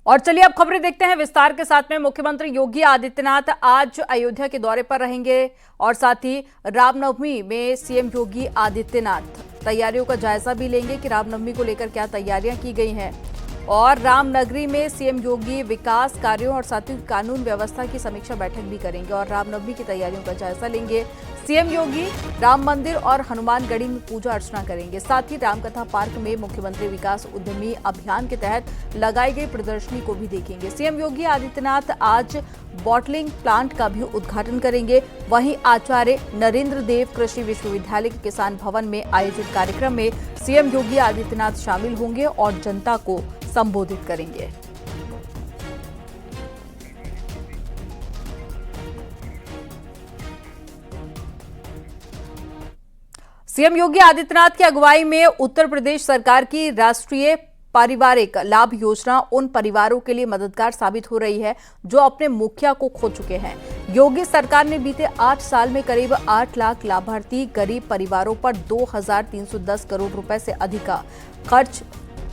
और चलिए अब खबरें देखते हैं विस्तार के साथ में। मुख्यमंत्री योगी आदित्यनाथ आज अयोध्या के दौरे पर रहेंगे और साथ ही रामनवमी में सीएम योगी आदित्यनाथ तैयारियों का जायजा भी लेंगे कि रामनवमी को लेकर क्या तैयारियां की गई हैं। और रामनगरी में सीएम योगी विकास कार्यों और साथ ही कानून व्यवस्था की समीक्षा बैठक भी करेंगे और रामनवमी की तैयारियों का जायजा लेंगे। सीएम योगी राम मंदिर और हनुमानगढ़ी में पूजा अर्चना करेंगे। साथ ही रामकथा पार्क में मुख्यमंत्री विकास उद्यमी अभियान के तहत लगाई गई प्रदर्शनी को भी देखेंगे। सीएम योगी आदित्यनाथ आज बॉटलिंग प्लांट का भी उद्घाटन करेंगे। वहीं आचार्य नरेंद्र देव कृषि विश्वविद्यालय के किसान भवन में आयोजित कार्यक्रम में सीएम योगी आदित्यनाथ शामिल होंगे और जनता को संबोधित करेंगे। सीएम योगी आदित्यनाथ की अगुवाई में उत्तर प्रदेश सरकार की राष्ट्रीय पारिवारिक लाभ योजना उन परिवारों के लिए मददगार साबित हो रही है जो अपने मुखिया को खो चुके हैं। योगी सरकार ने बीते 8 साल में करीब 8 लाख लाभार्थी गरीब परिवारों पर 2,310 करोड़ रुपए से अधिक का खर्च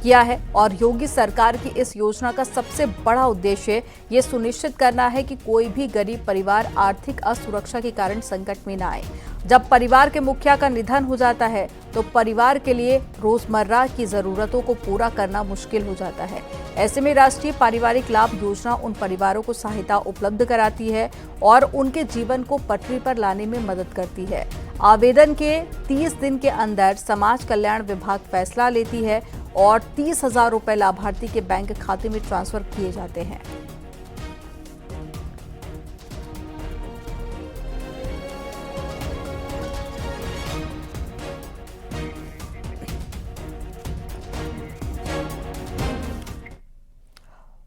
किया है और योगी सरकार की इस योजना का सबसे बड़ा उद्देश्य ये सुनिश्चित करना है कि कोई भी गरीब परिवार आर्थिक असुरक्षा के कारण संकट में न आए। जब परिवार के मुखिया का निधन हो जाता है तो परिवार के लिए रोजमर्रा की जरूरतों को पूरा करना मुश्किल हो जाता है। ऐसे में राष्ट्रीय पारिवारिक लाभ योजना उन परिवारों को सहायता उपलब्ध कराती है और उनके जीवन को पटरी पर लाने में मदद करती है। आवेदन के 30 दिन के अंदर समाज कल्याण विभाग फैसला लेती है और 30,000 रुपए लाभार्थी के बैंक खाते में ट्रांसफर किए जाते हैं।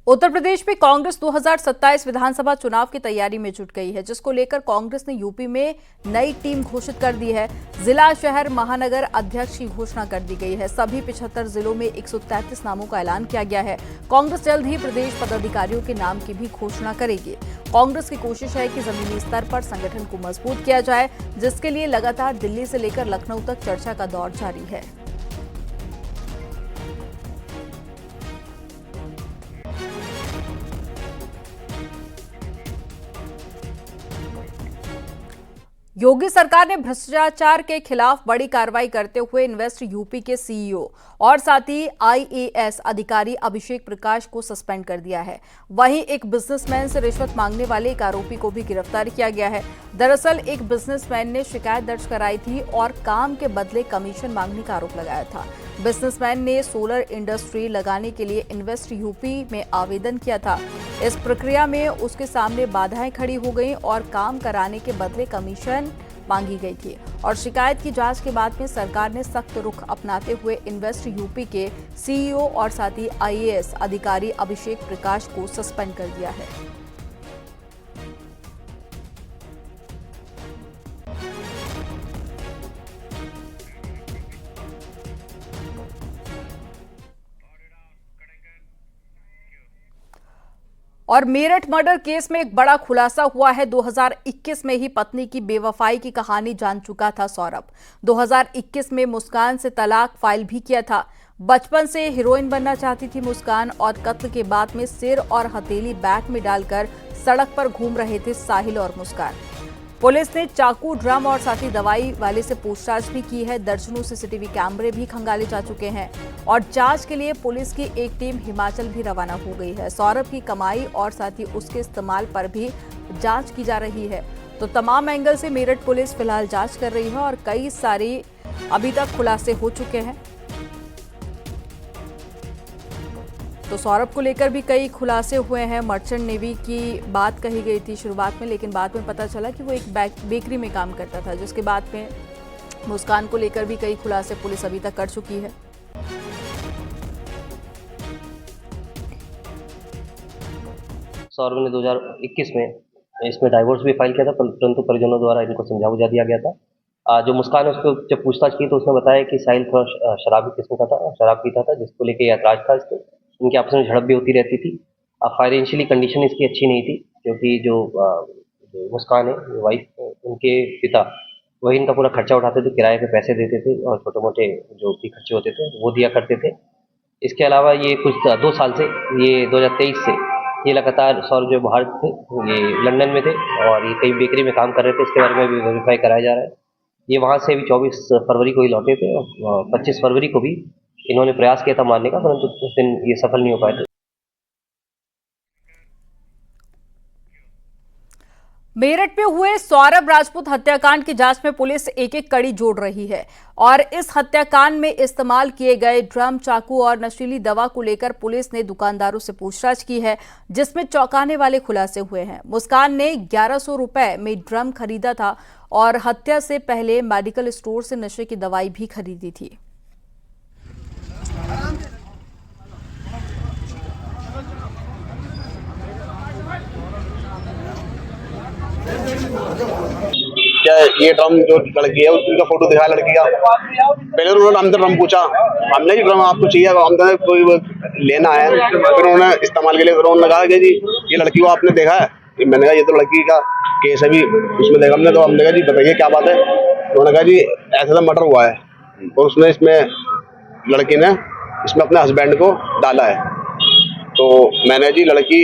उत्तर प्रदेश में कांग्रेस 2027 विधानसभा चुनाव की तैयारी में जुट गई है, जिसको लेकर कांग्रेस ने यूपी में नई टीम घोषित कर दी है। जिला शहर महानगर अध्यक्ष की घोषणा कर दी गई है। सभी 75 जिलों में 133 नामों का ऐलान किया गया है। कांग्रेस जल्द ही प्रदेश पदाधिकारियों के नाम की भी घोषणा करेगी। कांग्रेस की कोशिश है कि जमीनी स्तर पर संगठन को मजबूत किया जाए, जिसके लिए लगातार दिल्ली से लेकर लखनऊ तक चर्चा का दौर जारी है। योगी सरकार ने भ्रष्टाचार के खिलाफ बड़ी कार्रवाई करते हुए इन्वेस्ट यूपी के सीईओ और साथ ही आईएएस अधिकारी अभिषेक प्रकाश को सस्पेंड कर दिया है। वहीं एक बिजनेसमैन से रिश्वत मांगने वाले एक आरोपी को भी गिरफ्तार किया गया है। दरअसल एक बिजनेसमैन ने शिकायत दर्ज कराई थी और काम के बदले कमीशन मांगने का आरोप लगाया था। बिजनेसमैन ने सोलर इंडस्ट्री लगाने के लिए इन्वेस्ट यूपी में आवेदन किया था। इस प्रक्रिया में उसके सामने बाधाएं खड़ी हो गईं और काम कराने के बदले कमीशन मांगी गई थी और शिकायत की जांच के बाद में सरकार ने सख्त रुख अपनाते हुए इन्वेस्ट यूपी के सीईओ और साथ ही आईएएस अधिकारी अभिषेक प्रकाश को सस्पेंड कर दिया है। और मेरठ मर्डर केस में एक बड़ा खुलासा हुआ है। 2021 में ही पत्नी की बेवफाई की कहानी जान चुका था सौरभ। 2021 में मुस्कान से तलाक फाइल भी किया था। बचपन से हीरोइन बनना चाहती थी मुस्कान और कत्ल के बाद में सिर और हथेली बैग में डालकर सड़क पर घूम रहे थे साहिल और मुस्कान। पुलिस ने चाकू, ड्रम और साथ ही दवाई वाले से पूछताछ भी की है। दर्जनों सीसीटीवी कैमरे भी खंगाले जा चुके हैं और जांच के लिए पुलिस की एक टीम हिमाचल भी रवाना हो गई है। सौरभ की कमाई और साथ ही उसके इस्तेमाल पर भी जांच की जा रही है। तो तमाम एंगल से मेरठ पुलिस फिलहाल जांच कर रही है और कई सारे अभी तक खुलासे हो चुके हैं। तो सौरभ को लेकर भी कई खुलासे हुए हैं। मर्चेंट नेवी की बात कही गई थी शुरुआत में, लेकिन बाद में पता चला कि वो एक बेकरी में काम करता था, जिसके बाद में मुस्कान को लेकर भी कई खुलासे पुलिस अभी तक कर चुकी है। सौरभ ने 2021 में इसमें डाइवोर्स भी फाइल किया था, परंतु परिजनों द्वारा इनको समझा बुझा दिया गया था। जो मुस्कान है उसको जब पूछताछ की तो उसने बताया कि साहिल थोड़ा शराबी किस्म का था, शराब पीता था, जिसको लेके ऐतराज था इसको। उनके आपस में झड़प भी होती रहती थी। फाइनेंशियली कंडीशन इसकी अच्छी नहीं थी, क्योंकि जो मुस्कान है वाइफ, उनके पिता वही इनका पूरा खर्चा उठाते थे, किराए पे पैसे देते थे और छोटे मोटे जो भी खर्चे होते थे वो दिया करते थे। इसके अलावा ये कुछ 2 साल से, ये 2023 से ये लगातार सौरभ जो बाहर थे, ये लंदन में थे और ये कई बेकरी में काम कर रहे थे। इसके बारे में भी वेरीफाई कराया जा रहा है। ये वहाँ से भी 24 फरवरी को ही लौटे थे और 25 फरवरी को भी इन्होंने प्रयास किया था मारने का, परंतु उस दिन ये सफल नहीं हो पाए थे। मेरठ में हुए सौरभ राजपूत हत्याकांड की जांच में पुलिस एक एक कड़ी जोड़ रही है और इस हत्याकांड में इस्तेमाल किए गए ड्रम, चाकू और नशीली दवा को लेकर पुलिस ने दुकानदारों से पूछताछ की है, जिसमें चौंकाने वाले खुलासे हुए हैं। मुस्कान ने 1100 रुपए में ड्रम खरीदा था और हत्या से पहले मेडिकल स्टोर से नशे की दवाई भी खरीदी थी। क्या ये ड्रम जो लड़की है उनका फोटो दिखाया लड़की का। पहले उन्होंने हमसे ड्रम पूछा, हमने जी ड्रम आपको चाहिए, हमने कोई लेना है। फिर उन्होंने इस्तेमाल के लिए उन्होंने कहा कि जी ये लड़की को आपने देखा है। मैंने कहा ये तो लड़की का केस है भी, उसमें देखा हमने। तो हमने कहा जी बताइए क्या बात है। उन्होंने कहा जी ऐसा मर्डर हुआ है और उसने इसमें लड़की ने इसमें अपने हस्बैंड को डाला है। तो मैंने जी लड़की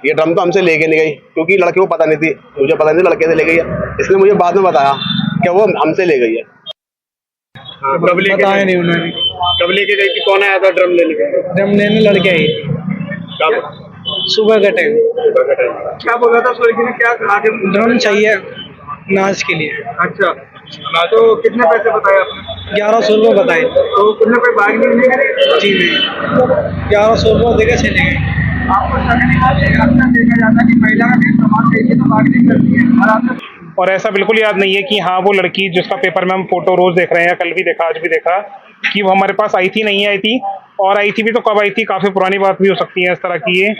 ये ड्रम तो हमसे लेके नहीं गई, क्योंकि लड़के को पता नहीं थी, मुझे पता नहीं लड़के से ले गई है। इसने मुझे बाद में बताया कि वो हमसे ले गई है। कब लेके आए नहीं उन्होंने, कब लेके गई कि कौन आया था ड्रम लेने के? ड्रम लेने लड़के आई थी। कब? सुबह का टाइम। क्या बोला था उस लड़की ने, क्या कहा? ड्रम चाहिए नाच के लिए। अच्छा, तो कितने पैसे बताए आपने? 1100 रुपये बताए। तो कितने पे बार्गेनिंग नहीं करी? जी नहीं, 1100 रुपये देकर चले गए। आपको अक्सर देखा जाता है कि महिला का कोई सामान देखिए तो बार्गेनिंग करती है, और ऐसा बिल्कुल याद नहीं है कि हाँ वो लड़की जिसका पेपर में हम फोटो रोज देख रहे हैं, कल भी देखा, आज भी देखा, कि वो हमारे पास आई थी, नहीं आई थी, और आई थी भी तो कब आई थी, काफी पुरानी बात भी हो सकती है इस तरह की ये,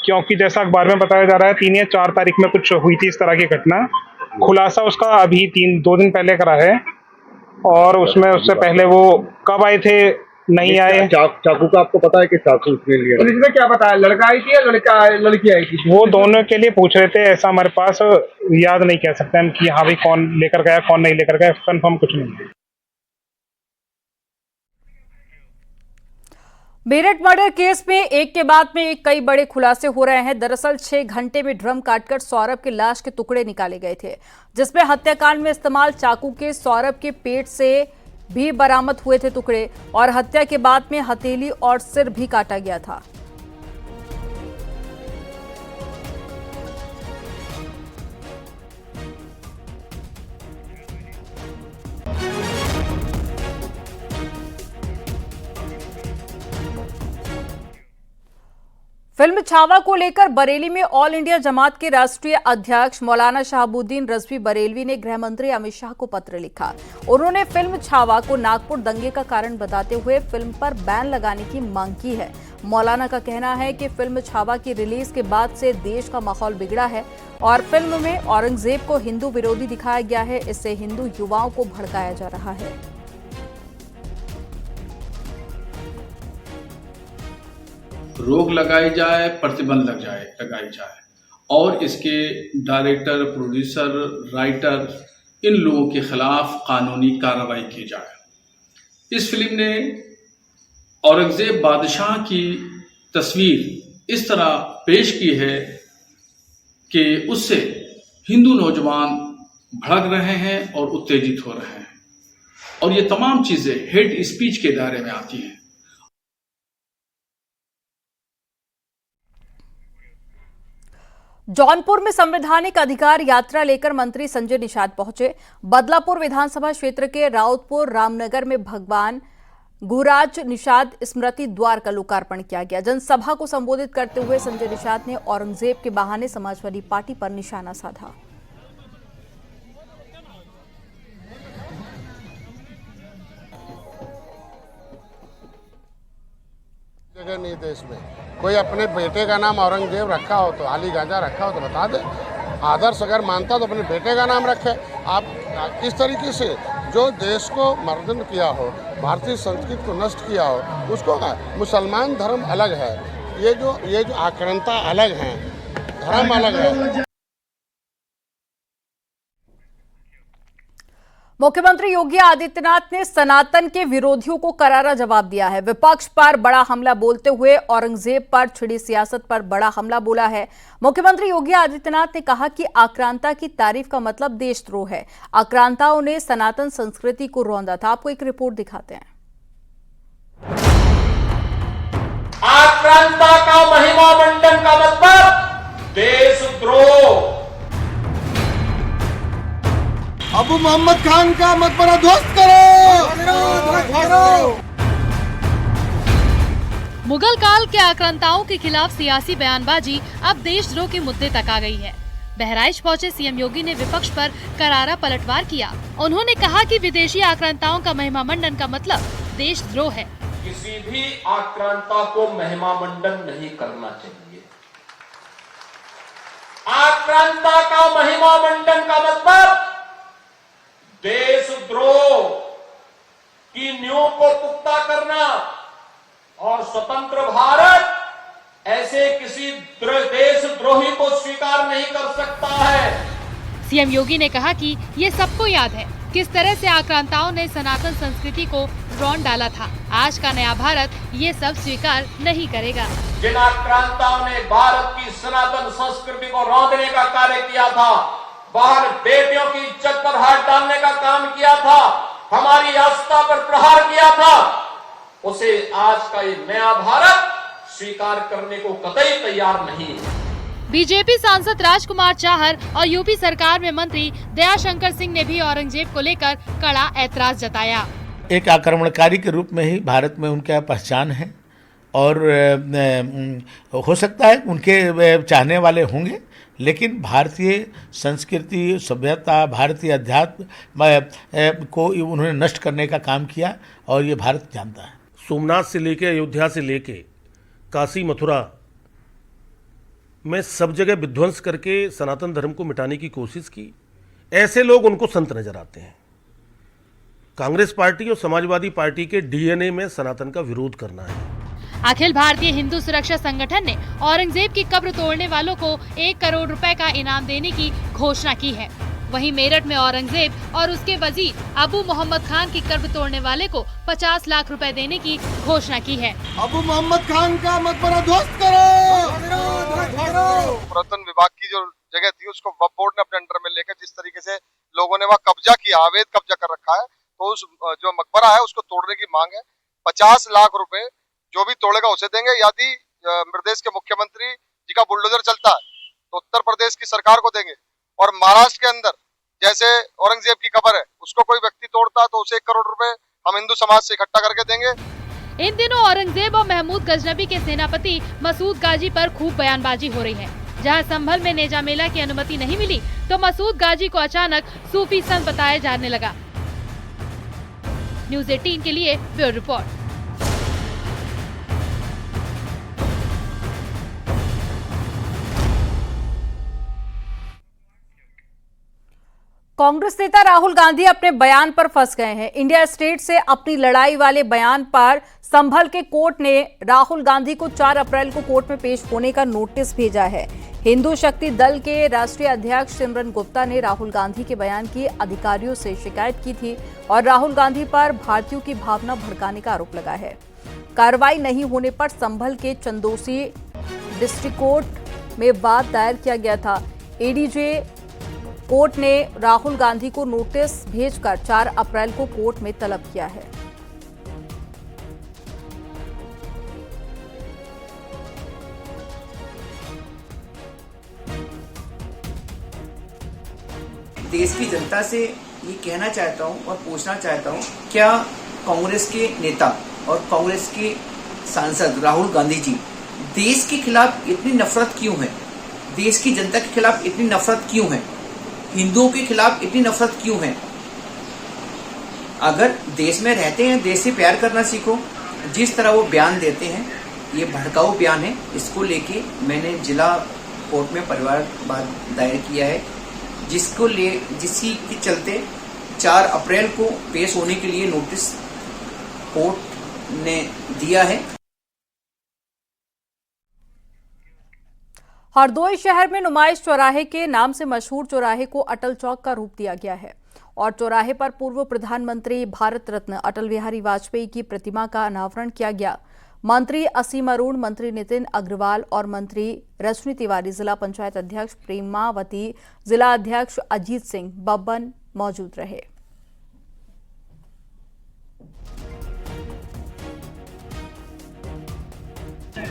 क्योंकि जैसा अखबार में बताया जा रहा है 3 या 4 तारीख में कुछ हुई थी इस तरह की घटना। खुलासा उसका अभी 2 दिन पहले करा है, और उसमें उससे पहले वो कब आए थे, नहीं आए। चाकू का आपको पता है कि चाकू उसने लिया? पुलिस ने क्या बताया, लड़का आई थी या लड़की आई थी? वो दोनों के लिए पूछ रहे थे, ऐसा हमारे पास याद नहीं कह सकते हम कि हाँ भाई कौन लेकर गया कौन नहीं लेकर गया, कंफर्म कुछ नहीं है। मेरठ मर्डर केस में एक के बाद में एक कई बड़े खुलासे हो रहे हैं। दरअसल 6 घंटे में ड्रम काटकर सौरभ के लाश के टुकड़े निकाले गए थे, जिसमें हत्याकांड में इस्तेमाल चाकू के सौरभ के पेट से भी बरामद हुए थे टुकड़े, और हत्या के बाद में हथेली और सिर भी काटा गया था। फिल्म छावा को लेकर बरेली में ऑल इंडिया जमात के राष्ट्रीय अध्यक्ष मौलाना शहाबुद्दीन रजवी बरेलवी ने गृह मंत्री अमित शाह को पत्र लिखा। उन्होंने फिल्म छावा को नागपुर दंगे का कारण बताते हुए फिल्म पर बैन लगाने की मांग की है। मौलाना का कहना है कि फिल्म छावा की रिलीज के बाद से देश का माहौल बिगड़ा है और फिल्म में औरंगजेब को हिंदू विरोधी दिखाया गया है। इससे हिंदू युवाओं को भड़काया जा रहा है। रोक लगाई जाए, प्रतिबंध लगाई जाए और इसके डायरेक्टर, प्रोड्यूसर, राइटर, इन लोगों के खिलाफ कानूनी कार्रवाई की जाए। इस फिल्म ने औरंगजेब बादशाह की तस्वीर इस तरह पेश की है कि उससे हिंदू नौजवान भड़क रहे हैं और उत्तेजित हो रहे हैं, और ये तमाम चीज़ें हेट स्पीच के दायरे में आती हैं। जौनपुर में संवैधानिक अधिकार यात्रा लेकर मंत्री संजय निषाद पहुंचे। बदलापुर विधानसभा क्षेत्र के राउतपुर रामनगर में भगवान गुरुराज निषाद स्मृति द्वार का लोकार्पण किया गया। जनसभा को संबोधित करते हुए संजय निषाद ने औरंगजेब के बहाने समाजवादी पार्टी पर निशाना साधा। जगह नहीं देश में कोई अपने बेटे का नाम औरंगजेब रखा हो तो, अली गांजा रखा हो तो बता दे। आदर्श अगर मानता तो अपने बेटे का नाम रखे। आप इस तरीके से जो देश को मर्दन किया हो, भारतीय संस्कृति को नष्ट किया हो, उसको मुसलमान धर्म अलग है, ये जो आक्रांता अलग है, धर्म अलग है। मुख्यमंत्री योगी आदित्यनाथ ने सनातन के विरोधियों को करारा जवाब दिया है। विपक्ष पर बड़ा हमला बोलते हुए औरंगजेब पर छिड़ी सियासत पर बड़ा हमला बोला है। मुख्यमंत्री योगी आदित्यनाथ ने कहा कि आक्रांता की तारीफ का मतलब देशद्रोह है। आक्रांताओं ने सनातन संस्कृति को रौंदा था। आपको एक रिपोर्ट दिखाते हैं। आक्रांता का महिमा मंडन का मतलब देशद्रोह। अबू मोहम्मद खान का मकबरा ध्वस्त करो। मुगल काल के आक्रांताओं के खिलाफ सियासी बयानबाजी अब देशद्रोह के मुद्दे तक आ गई है। बहराइच पहुंचे सीएम योगी ने विपक्ष पर करारा पलटवार किया। उन्होंने कहा कि विदेशी आक्रांताओं का महिमा मंडन का मतलब देशद्रोह है। किसी भी आक्रांता को महिमा मंडन नहीं करना चाहिए। आक्रांता का महिमा मंडन का मतलब देशद्रोह की नींव को पुख्ता करना और स्वतंत्र भारत ऐसे किसी देशद्रोही को स्वीकार नहीं कर सकता है। सीएम योगी ने कहा कि ये सबको याद है किस तरह से आक्रांताओं ने सनातन संस्कृति को रौंद डाला था। आज का नया भारत ये सब स्वीकार नहीं करेगा। जिन आक्रांताओं ने भारत की सनातन संस्कृति को रौंदने का कार्य किया था, बाहर बेटियों की इज्जत पर हाथ डालने का काम किया था, हमारी आस्था पर प्रहार किया था, उसे आज का ये नया भारत स्वीकार करने को कतई तैयार नहीं है। बीजेपी सांसद राजकुमार चाहर और यूपी सरकार में मंत्री दयाशंकर सिंह ने भी औरंगजेब को लेकर कड़ा ऐतराज जताया। एक आक्रमणकारी के रूप में ही भारत में उनका पहचान है और हो सकता है उनके चाहने वाले होंगे, लेकिन भारतीय संस्कृति, सभ्यता, भारतीय अध्यात्म को उन्होंने नष्ट करने का काम किया और ये भारत जानता है। सोमनाथ से लेके अयोध्या से लेके काशी मथुरा में सब जगह विध्वंस करके सनातन धर्म को मिटाने की कोशिश की। ऐसे लोग उनको संत नजर आते हैं। कांग्रेस पार्टी और समाजवादी पार्टी के डीएनए में सनातन का विरोध करना है। अखिल भारतीय हिंदू सुरक्षा संगठन ने औरंगजेब की कब्र तोड़ने वालों को 1 करोड़ रुपए का इनाम देने की घोषणा की है। वहीं मेरठ में औरंगजेब और उसके वजीर अबू मोहम्मद खान की कब्र तोड़ने वाले को 50 लाख रुपए देने की घोषणा की है। अबू मोहम्मद खान का मकबरा ध्वस्त करो। पुरातन विभाग की जो जगह थी उसको वक्फ बोर्ड ने अपने अंडर में लेकर जिस तरीके से लोगों ने वहाँ कब्जा किया, अवैध कब्जा कर रखा है, तो उस जो मकबरा है उसको तोड़ने की मांग है। 50 लाख रुपए जो भी तोड़ेगा उसे देंगे। यदि प्रदेश के मुख्यमंत्री जी का बुलडोजर चलता है तो उत्तर प्रदेश की सरकार को देंगे। और महाराष्ट्र के अंदर जैसे औरंगजेब की कब्र है उसको कोई व्यक्ति तोड़ता तो उसे 1 करोड़ रुपए हम हिंदू समाज से इकट्ठा करके देंगे। इन दिनों औरंगजेब और महमूद गजनबी के सेनापति मसूद गाजी पर खूब बयानबाजी हो रही है। जहां संभल में नेजा मेला की अनुमति नहीं मिली तो मसूद गाजी को अचानक सूफी संत बताया जाने लगा। न्यूज़ 18 के लिए ब्यूरो रिपोर्ट। कांग्रेस नेता राहुल गांधी अपने बयान पर फंस गए हैं। इंडिया स्टेट से अपनी लड़ाई वाले बयान पर संभल के कोर्ट ने राहुल गांधी को 4 अप्रैल को कोर्ट में पेश होने का नोटिस भेजा है। हिंदू शक्ति दल के राष्ट्रीय अध्यक्ष सिमरन गुप्ता ने राहुल गांधी के बयान की अधिकारियों से शिकायत की थी और राहुल गांधी पर भारतीयों की भावना भड़काने का आरोप लगा है। कार्रवाई नहीं होने पर संभल के चंदोसी डिस्ट्रिक्ट कोर्ट में बात दायर किया गया था। एडीजे कोर्ट ने राहुल गांधी को नोटिस भेजकर 4 अप्रैल को कोर्ट में तलब किया है। देश की जनता से ये कहना चाहता हूं और पूछना चाहता हूं, क्या कांग्रेस के नेता और कांग्रेस के सांसद राहुल गांधी जी देश के खिलाफ इतनी नफरत क्यों है? देश की जनता के खिलाफ इतनी नफरत क्यों है? हिंदुओं के खिलाफ इतनी नफरत क्यों है? अगर देश में रहते हैं, देश से प्यार करना सीखो। जिस तरह वो बयान देते हैं ये भड़काऊ बयान है। इसको लेके मैंने जिला कोर्ट में परिवारवाद दायर किया है, जिसकी के चलते 4 अप्रैल को पेश होने के लिए नोटिस कोर्ट ने दिया है। हरदोई शहर में नुमाइश चौराहे के नाम से मशहूर चौराहे को अटल चौक का रूप दिया गया है। और चौराहे पर पूर्व प्रधानमंत्री भारत रत्न अटल बिहारी वाजपेयी की प्रतिमा का अनावरण किया गया। मंत्री असीम अरुण, मंत्री नितिन अग्रवाल और मंत्री रश्मि तिवारी, जिला पंचायत अध्यक्ष प्रेमावती, जिला अध्यक्ष अजीत सिंह बब्बन मौजूद रहे।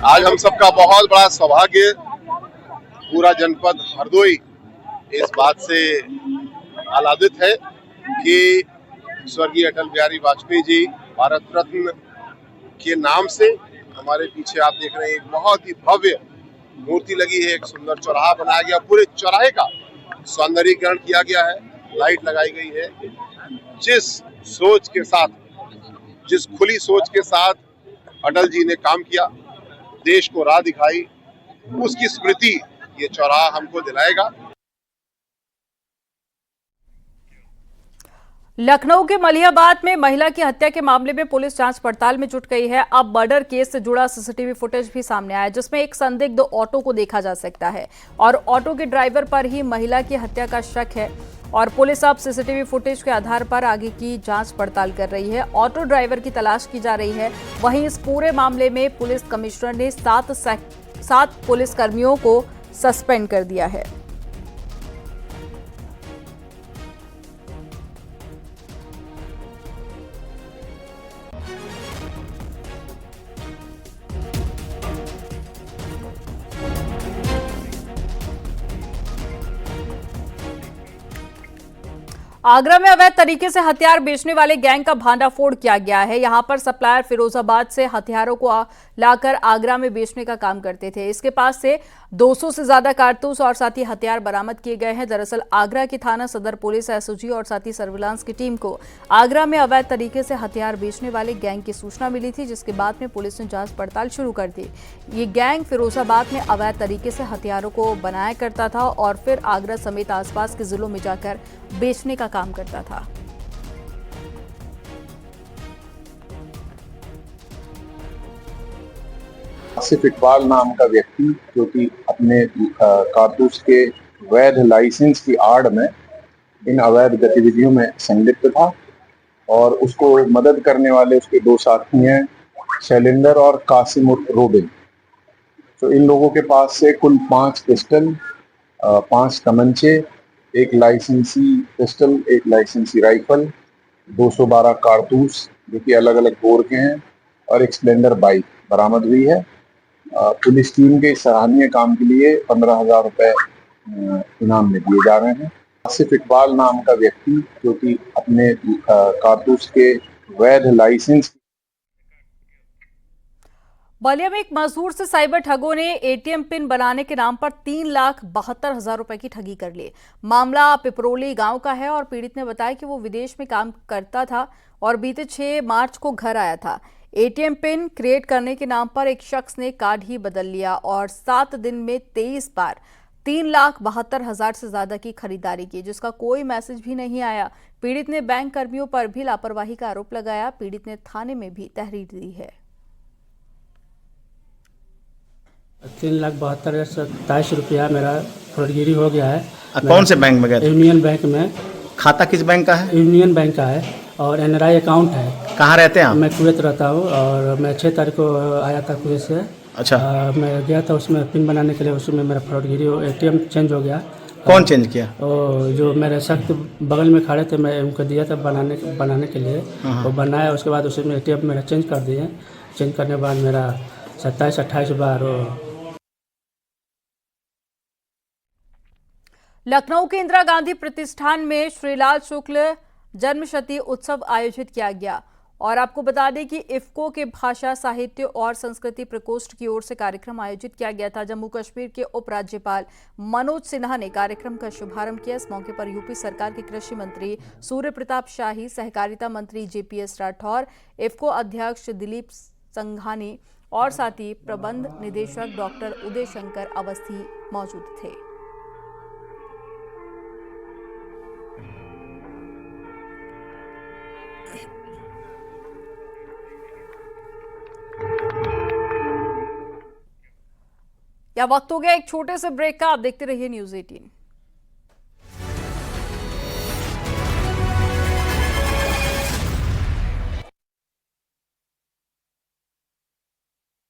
आज हम सबका बहुत बड़ा सौभाग्य, पूरा जनपद हरदोई इस बात से आह्लादित है कि स्वर्गीय अटल बिहारी वाजपेयी जी भारत रत्न के नाम से हमारे पीछे आप देख रहे हैं एक बहुत ही भव्य मूर्ति लगी है। एक सुंदर चौराहा बनाया गया, पूरे चौराहे का सौंदर्यीकरण किया गया है, लाइट लगाई गई है। जिस सोच के साथ, जिस खुली सोच के साथ अटल जी ने काम किया, देश को राह दिखाई, उसकी स्मृति ये चौराहा हमको दिलाएगा। लखनऊ के मलिहाबाद में महिला की हत्या के मामले में पुलिस जांच पड़ताल में जुट गई है। अब मर्डर केस से जुड़ा सीसीटीवी फुटेज भी सामने आया, जिसमें एक संदिग्ध ऑटो को देखा जा सकता है और ऑटो के ड्राइवर पर ही महिला की हत्या का शक है। और पुलिस अब सीसीटीवी फुटेज के आधार पर आगे की जांच पड़ताल कर रही है। ऑटो ड्राइवर की तलाश की जा रही है। वहीं इस पूरे मामले में पुलिस कमिश्नर ने 7 पुलिसकर्मियों को सस्पेंड कर दिया है। आगरा में अवैध तरीके से हथियार बेचने वाले गैंग का भांडाफोड़ किया गया है। यहां पर सप्लायर फिरोजाबाद से हथियारों को लाकर आगरा में बेचने का काम करते थे। इसके पास से 200 से ज्यादा कारतूस और साथ ही हथियार बरामद किए गए हैं। दरअसल आगरा की थाना सदर पुलिस, एसओजी और साथ ही सर्विलांस की टीम को आगरा में अवैध तरीके से हथियार बेचने वाले गैंग की सूचना मिली थी, जिसके बाद में पुलिस ने जांच पड़ताल शुरू कर दी। ये गैंग फिरोजाबाद में अवैध तरीके से हथियारों को बनाया करता था और फिर आगरा समेत आसपास के जिलों में जाकर बेचने का काम करता था। आसिफ इकबाल नाम का व्यक्ति, जो कि अपने कारतूस के वैध लाइसेंस की आड़ में इन अवैध गतिविधियों में संलिप्त था और उसको मदद करने वाले उसके 2 साथी हैं, शैलेंद्र और कासिम उर्फ रोबिन। तो इन लोगों के पास से कुल 5 पिस्टल, 5 तमंचे, एक लाइसेंसी पिस्टल, एक लाइसेंसी राइफल, 212 कारतूस जो कि अलग अलग बोर के हैं और एक स्प्लेंडर बाइक बरामद हुई है। पुलिस टीम के सराहनीय काम के लिए 15,000 रुपए इनाम में दिए जा रहे हैं। आसिफ इकबाल नाम का व्यक्ति, जो कि अपने कारतूस के वैध लाइसेंस। बलिया में एक मजदूर से साइबर ठगों ने एटीएम पिन बनाने के नाम पर 3,72,000 रुपए की ठगी कर ली। मामला पिपरोली गांव का है और पीड़ित ने बताया कि वो विदेश में काम करता था और बीते 6 मार्च को घर आया था। एटीएम पिन क्रिएट करने के नाम पर एक शख्स ने कार्ड ही बदल लिया और 7 दिन में 23 बार 3,72,000 से ज्यादा की खरीदारी की, जिसका कोई मैसेज भी नहीं आया। पीड़ित ने बैंक कर्मियों पर भी लापरवाही का आरोप लगाया। पीड़ित ने थाने में भी तहरीर दी है। 3,72,027 रुपया मेरा फर्जीगिरी हो गया है। कौन से बैंक में गए? यूनियन बैंक में। खाता किस बैंक का है? यूनियन बैंक का है और एनआरआई अकाउंट है। कहाँ रहते हैं आप? मैं कुवैत रहता हूँ और मैं 6 तारीख को आया था कुवैत से। अच्छा। मैं गया था उसमें पिन बनाने के लिए, उसमें मेरा फर्जीगिरी एटीएम चेंज हो गया। कौन चेंज किया? जो मेरे सख्त बगल में खड़े थे, मैं उनको दिया था बनाने के लिए। वो बनाया, उसके बाद उसमें एटीएम मेरा चेंज कर दिए। चेंज करने के बाद मेरा 27-28 बार। लखनऊ के इंदिरा गांधी प्रतिष्ठान में श्रीलाल शुक्ल जन्मशती उत्सव आयोजित किया गया और आपको बता दें कि इफ्को के भाषा, साहित्य और संस्कृति प्रकोष्ठ की ओर से कार्यक्रम आयोजित किया गया था। जम्मू कश्मीर के उपराज्यपाल मनोज सिन्हा ने कार्यक्रम का शुभारंभ किया। इस मौके पर यूपी सरकार के कृषि मंत्री सूर्य प्रताप शाही, सहकारिता मंत्री जेपीएस राठौर, इफ्को अध्यक्ष दिलीप संघानी और साथ ही प्रबंध निदेशक डॉक्टर उदय शंकर अवस्थी मौजूद थे। या वक्त हो गया एक छोटे से ब्रेक का। आप देखते रहिए न्यूज़ 18।